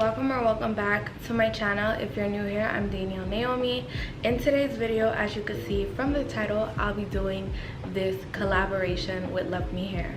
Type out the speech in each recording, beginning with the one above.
welcome or welcome back to my channel. If you're new here, I'm Danielle Naomi. In today's video, as you can see from the title, I'll be doing this collaboration with Luvme hair.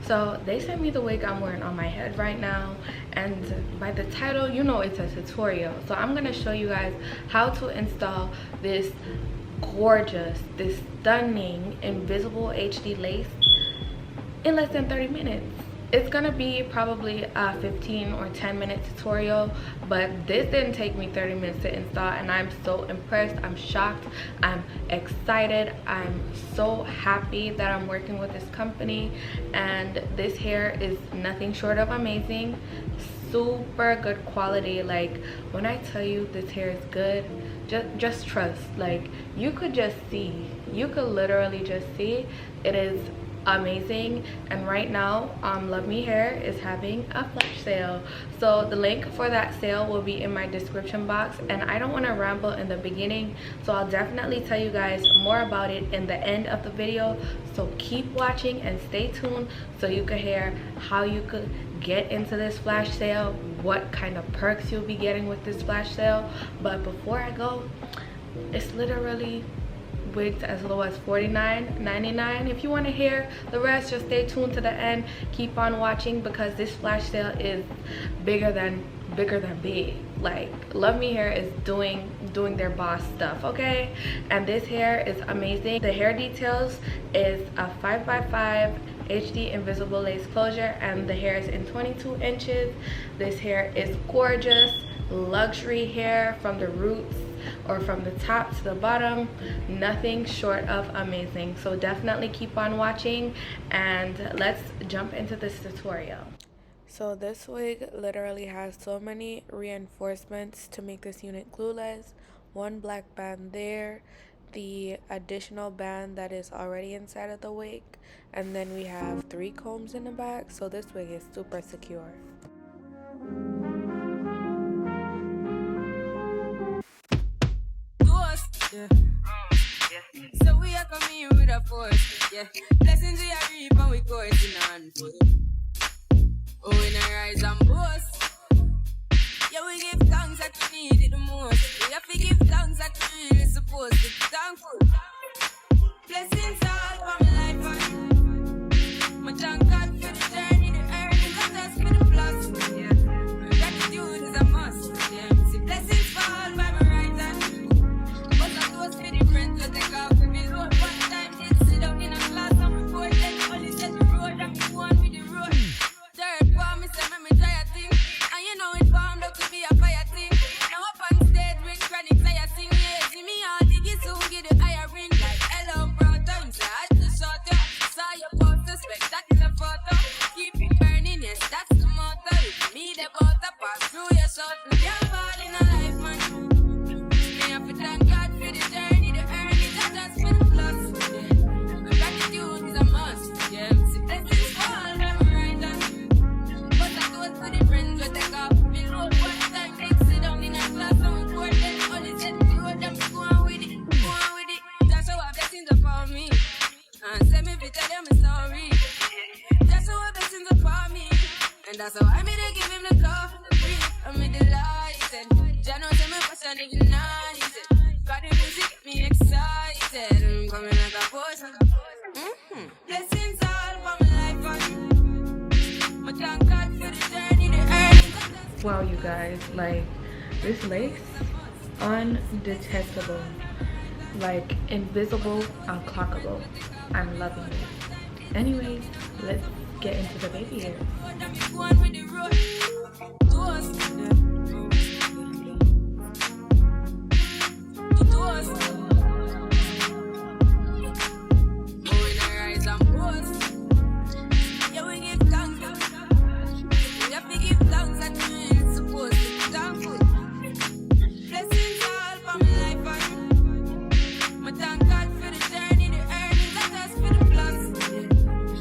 So they sent me the wig I'm wearing on my head right now, and by the title you know it's a tutorial. So I'm going to show you guys how to install this gorgeous, this stunning invisible HD lace in less than 30 minutes. It's gonna be probably a 15 or 10 minute tutorial, but this didn't take me 30 minutes to install, and I'm so impressed. I'm shocked, I'm excited, I'm so happy that I'm working with this company, and this hair is nothing short of amazing. Super good quality. Like, when I tell you this hair is good, just trust. Like, you could just see, you could literally just see it is amazing. And right now Luvme hair is having a flash sale, so the link for that sale will be in my description box, and I don't want to ramble in the beginning, so I'll definitely tell you guys more about it in the end of the video. So keep watching and stay tuned so you can hear how you could get into this flash sale, what kind of perks you'll be getting with this flash sale. But before I go, it's literally wigs as low as $49.99. If you want to hear the rest, just stay tuned to the end. Keep on watching, because this flash sale is bigger than big. Like, Luvme hair is doing their boss stuff, okay? And this hair is amazing. The hair details is a 5x5 HD invisible lace closure, and the hair is in 22 inches. This hair is gorgeous, luxury hair from the roots or from the top to the bottom, nothing short of amazing. So definitely keep on watching, and let's jump into this tutorial. So this wig literally has so many reinforcements to make this unit glueless. One black band there, the additional band that is already inside of the wig, and then we have 3 combs in the back, so this wig is super secure. Yeah. So we are coming with a force, yeah. Blessings we are reap and we coursing on foot. Oh, in a rise and boast. Yeah, we give thanks that we need it the most. We have to give thanks that we really supposed to be thankful. Blessings all for my life, and my thank God for the journey, the earnings, and that's for the plus. Yeah, gratitude is a must. Yeah, see, blessings fall by my right hand. For the friends to take off with me load. One time did sit up in a class and report that only said the road and me one with the road. Third form, me say me try a thing, and you know it formed up to be a fire thing. Now up on stage with chronic fire sing, yeah. See me all diggy soon get the higher ring. Like hello brother, him say I just shot ya. Saw your poster, spectacular photo. Keep it burning, yes that's the motto. If me the butter pass through your shot, we can't fall in a life, man. Me have to thank God for the journey, the earnings, and that's for the plus. Yeah, gratitude is a must. Yeah, see blessings fall by my right hand. But I do it for the friends we take off the road. One time they sit down in a class and we pour them only said the road and we go on with it, go on with it. That's how our blessings upon me, and send me to tell them a story. That's how our blessings upon me, and that's how I made to give him the glory. I'm in the light, and Jah knows I'm a passion ignited. Got the music get me excited. I'm coming like a poison. Blessings all for my life, and my thank God for the journey, the earnings. Wow, you guys, like, this lace, undetectable, like invisible, unclockable. I'm loving it. Anyways, let's get into the baby hair.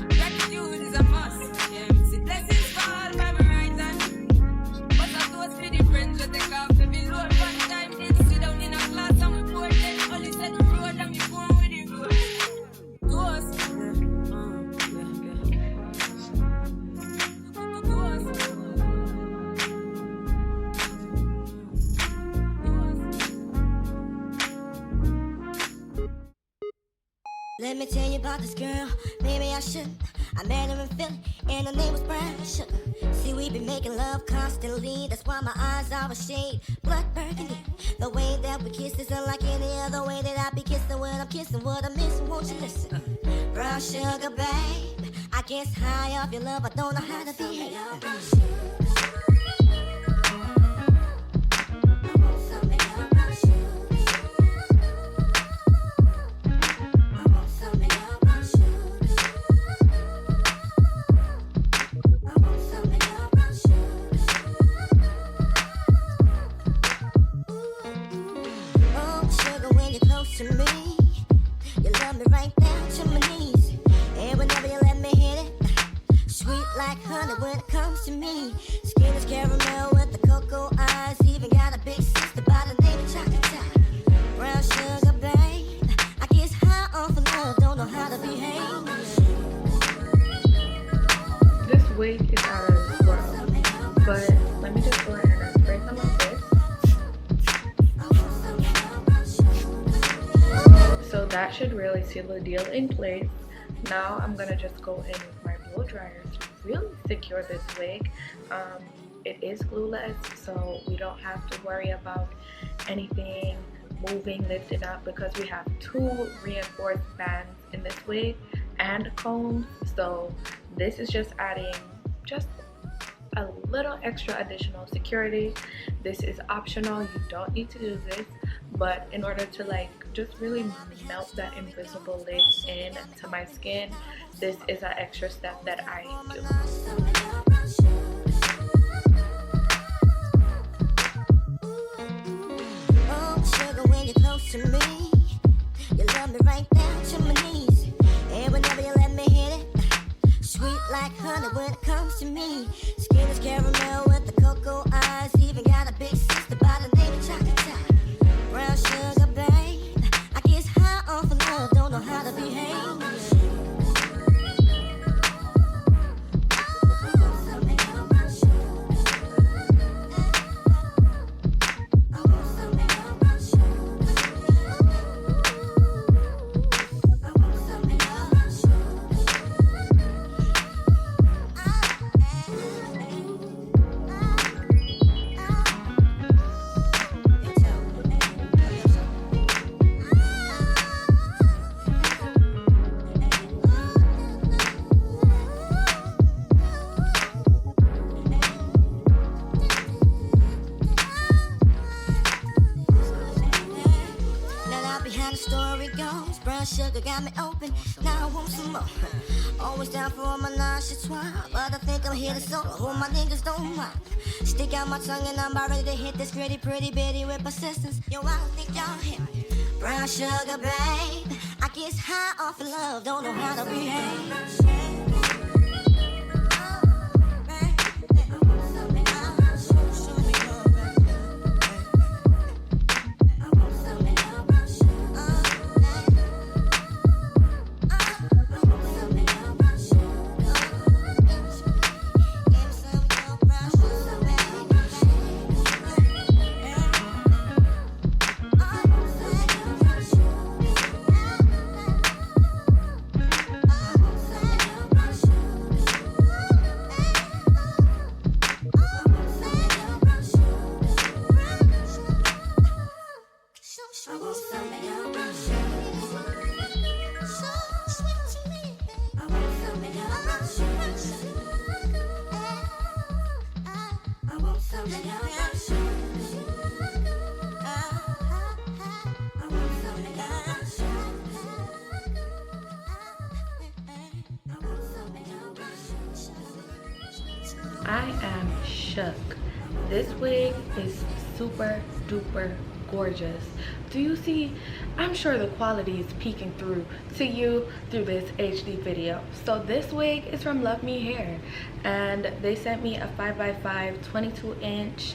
Gratitude is a must. Yeah, see blessings fall by my right hand. Let me tell you about this girl, maybe I shouldn't. I met her in Philly, and her name was Brown Sugar. See, we been making love constantly, that's why my eyes are a shade blood burgundy. The way that we kiss is unlike any other way that I be kissing when I'm kissing what I miss. Won't you listen? Brown sugar, babe, I guess high off your love, I don't know how to behave. This wig is out of this world, but let me just go ahead and spray some of this. So that should really seal the deal in place. Now I'm gonna just go in with my blow dryer to really secure this wig. It is glueless, so we don't have to worry about anything moving, lifting up, because we have 2 reinforced bands in this wig and combs. So this is just adding just a little extra additional security. This is optional, you don't need to do this, but in order to like just really melt that invisible lace into my skin, this is an extra step that I do. To me, you love me right down to my knees, and whenever you let me hit it, sweet like honey when it comes to me. Skin is caramel with the cocoa eyes, even got a big sister by the name of Chocolate. Brown sugar, babe, I guess high off of love, don't know how to behave. Sugar got me open, now I want some more. Always down for all my nonchalant, but I think I'm here to solo. Who my niggas don't mind. Stick out my tongue and I'm about ready to hit this gritty, pretty bitty with persistence. Yo, I don't think y'all hear me. Brown sugar, babe, I guess high off of love, don't know how to behave. I am shook. This wig is super duper gorgeous. Do you see? I'm sure the quality is peeking through to you through this HD video. So this wig is from Luvme Hair, and they sent me a 5x5 22-inch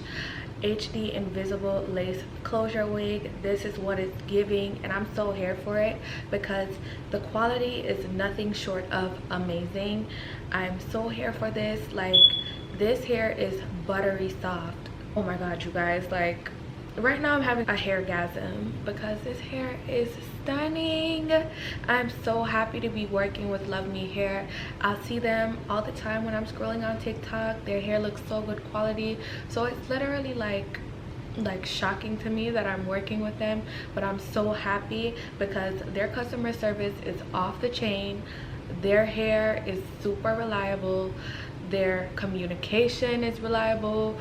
HD invisible lace closure wig. This is what it's giving, and I'm so here for it because the quality is nothing short of amazing. I'm so here for this. Like, this hair is buttery soft. Oh my god, you guys, like, right now I'm having a hairgasm because this hair is stunning. I'm so happy to be working with Love Me Hair. I'll see them all the time when I'm scrolling on TikTok. Their hair looks so good quality, so it's literally like shocking to me that I'm working with them, but I'm so happy because their customer service is off the chain. Their hair is super reliable, their communication is reliable.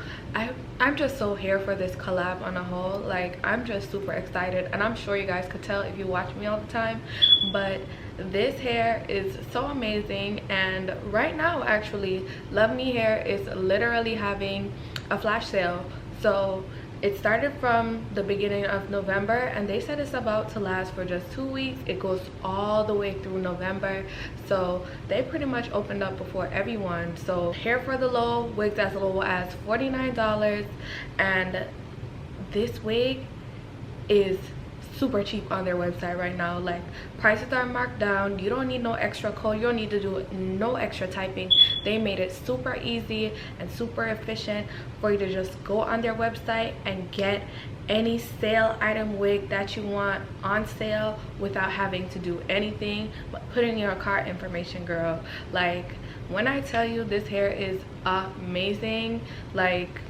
I'm just so here for this collab on a whole. Like, I'm just super excited, and I'm sure you guys could tell if you watch me all the time, but this hair is so amazing. And right now actually Love Me Hair is literally having a flash sale. So it started from the beginning of November, and they said it's about to last for just 2 weeks. It goes all the way through November, so they pretty much opened up before everyone. So hair for the low, wigs as low as $49, and this wig is super cheap on their website right now. Like, prices are marked down. You don't need no extra code, you don't need to do no extra typing. They made it super easy and super efficient for you to just go on their website and get any sale item wig that you want on sale without having to do anything but put in your cart information, girl. Like, when I tell you this hair is amazing, like,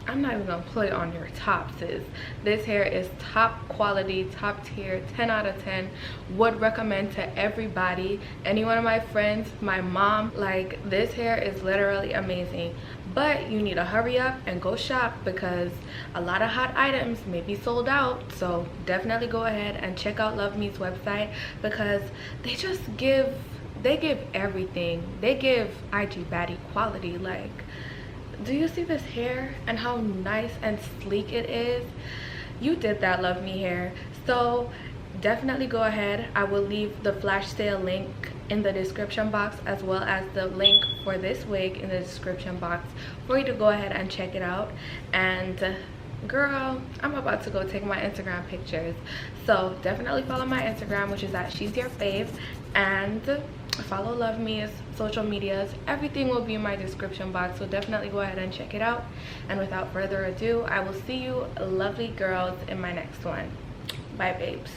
I'm not even gonna play on your top, sis. This hair is top quality, top tier, 10 out of 10. Would recommend to everybody. Any one of my friends, my mom. Like, this hair is literally amazing. But you need to hurry up and go shop because a lot of hot items may be sold out. So definitely go ahead and check out Love Me's website because they just give everything. They give IG baddie quality. Like, do you see this hair and how nice and sleek it is? You did that, Love Me Hair. So definitely go ahead. I will leave the flash sale link in the description box, as well as the link for this wig in the description box for you to go ahead and check it out. And girl, I'm about to go take my Instagram pictures, so definitely follow my Instagram, which is at She's Your Fave, and follow Love Me's social medias. Everything will be in my description box, so definitely go ahead and check it out. And without further ado, I will see you lovely girls in my next one. Bye, babes.